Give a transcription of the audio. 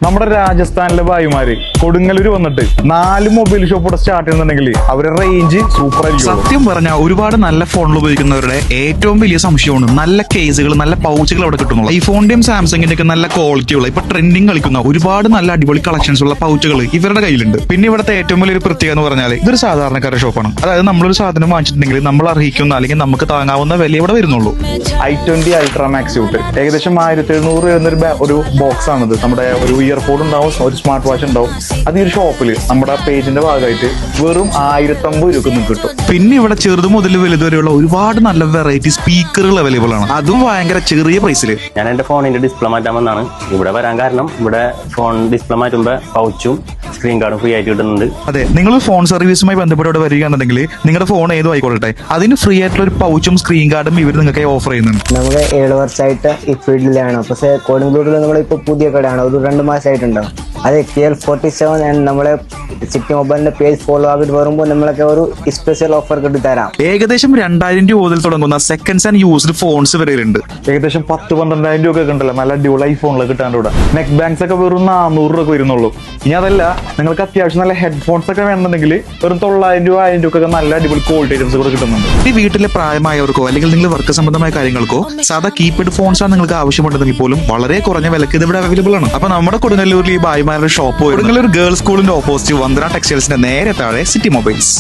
നമ്മുടെ രാജസ്ഥാനിലെ ഭായിമാര് കൊടുങ്ങല്ലൂർ വന്നിട്ട് 4 മൊബൈൽ ഷോപ്പ് ഇവിടെ സ്റ്റാർട്ട് ചെയ്യുന്നുണ്ടെങ്കിൽ അവരുടെ റേഞ്ച് സൂപ്പർ ആയിരിക്കും. സത്യം പറഞ്ഞാൽ ഒരുപാട് നല്ല ഫോണിൽ ഉപയോഗിക്കുന്നവരുടെ ഏറ്റവും വലിയ സംശയമാണ് നല്ല കേസുകൾ, നല്ല പൗച്ചുകൾ അവിടെ കിട്ടുന്നുള്ളൂ. ഐഫോണിന്റെയും സാംസങ്ങിന്റെ ഒക്കെ നല്ല ക്വാളിറ്റിയുള്ള ഇപ്പൊ ട്രെൻഡിങ് കളിക്കുന്ന ഒരുപാട് നല്ല അടിപൊളി കളക്ഷൻസ് ഉള്ള പൗച്ചുകൾ ഇവരുടെ കയ്യിലുണ്ട്. പിന്നെ ഇവിടുത്തെ ഏറ്റവും വലിയൊരു പ്രത്യേകത എന്ന് പറഞ്ഞാൽ ഇതൊരു സാധാരണക്കാരുടെ ഷോപ്പാണ്. അതായത് നമ്മളൊരു സാധനം വാങ്ങിച്ചിട്ടുണ്ടെങ്കിൽ നമ്മൾ അർഹിക്കുന്ന അല്ലെങ്കിൽ നമുക്ക് താങ്ങാവുന്ന വില ഇവിടെ വരുന്നുള്ളൂ. i20 അൾട്രാ മാക്സ് സ്യൂട്ട് ഏകദേശം 1700 വരുന്ന ഒരു ബോക്സ് ആണിത്. നമ്മുടെ ഒരു ഇയർപോഡ് ഉണ്ടാവും, ഒരു സ്മാർട്ട് വാച്ച് ഉണ്ടാവും. അത് ഈ ഒരു ഷോപ്പിൽ നമ്മുടെ പേജിന്റെ ഭാഗമായിട്ട് വെറും 1050 രൂപ നിങ്ങൾക്ക് കിട്ടും. പിന്നെ ഇവിടെ ചെറുത് മുതൽ വലുത് വരെയുള്ള ഒരുപാട് നല്ല വെറൈറ്റി സ്പീക്കറുകൾ അവൈലബിൾ ആണ്, അതും ഭയങ്കര ചെറിയ പ്രൈസിൽ. ഞാൻ എന്റെ ഫോണിന്റെ ഡിസ്പ്ലേ മാറ്റാമെന്നാണ് ഇവിടെ വരാൻ കാരണം. ഇവിടെ ഫോൺ ഡിസ്പ്ലേ മാറ്റുമ്പോൾ പൗച്ചും സ്ക്രീൻ കാർഡും ഫ്രീ ആയിട്ട് കിട്ടുന്നുണ്ട്. അതെ, നിങ്ങൾ ഫോൺ സർവീസുമായി ബന്ധപ്പെട്ട് ഇവിടെ വരികയാണെന്നുണ്ടെങ്കിൽ നിങ്ങളുടെ ഫോൺ ഏതും ആയിക്കോട്ടെ, അതിന് ഫ്രീ ആയിട്ടുള്ള ഒരു പൗച്ചും സ്ക്രീൻ കാർഡും ഇവർ നിങ്ങൾക്ക് ഓഫർ ചെയ്യുന്നുണ്ട്. നമ്മൾ 7 വർഷമായിട്ട് ഈ ഫീൽഡിലാണ്. പക്ഷേ കൊടുങ്ങല്ലൂരിൽ നമ്മളിപ്പോൾ പുതിയ കടയാണ്, ഒരു 2 മാസമായിട്ടുണ്ടാവും. അത് KL47 നമ്മളെ സിറ്റി മൊബൈലിന്റെ പേജ് ഫോളോ ആയിട്ട് വരുമ്പോൾ നമ്മളൊക്കെ ഒരു സ്പെഷ്യൽ ഓഫർ കിട്ടി തരാം. ഏകദേശം 2000 രൂപ മുതൽ തുടങ്ങുന്ന സെക്കൻഡ്സ് ആൻഡ് യൂസ്ഡ് ഫോൺസ് വരെയുണ്ട്. ഏകദേശം 10-12,000 രൂപ ഒക്കെ ഉണ്ടല്ലോ നല്ല അടിപൊളി ഐഫോണിലൊക്കെ കിട്ടാണ്ട് ഇവിടെ. നെക്ക് ബാങ്ക്സ് ഒക്കെ വെറും 400 രൂപ വരുന്നുള്ളൂ. ഇനി അതല്ല, നിങ്ങൾക്ക് അത്യാവശ്യം നല്ല ഹെഡ്ഫോൺസ് ഒക്കെ വേണമെന്നുണ്ടെങ്കിൽ വെറും 900 രൂപ 1000 രൂപ ഒക്കെ നല്ല അടിപൊളി ക്വാളിറ്റി ഐറ്റംസ് കൂടെ കിട്ടുന്നുണ്ട്. ഈ വീട്ടിലെ പ്രായമായവർക്കോ അല്ലെങ്കിൽ നിങ്ങൾ വർക്ക് സംബന്ധമായ കാര്യങ്ങൾക്കോ സാധാ കീപാഡ് ഫോൺസ് ആണ് നിങ്ങൾക്ക് ആവശ്യമുണ്ടെങ്കിൽ പോലും വളരെ കുറഞ്ഞ വിലക്ക് ഇത് ഇവിടെ അവൈലബിൾ ആണ്. അപ്പൊ നമ്മുടെ കൊടുങ്ങല്ലൂരിൽ ഈ ഭായിമാരുടെ ഷോപ്പ് കൊടുങ്ങല്ലൂർ ഗേൾസ് സ്കൂളിന്റെ ഓപ്പോസിറ്റ് വന്ദന ടെക്സ്റ്റൈൽസിന്റെ നേരെ താഴെ സിറ്റി മൊബൈൽസ്.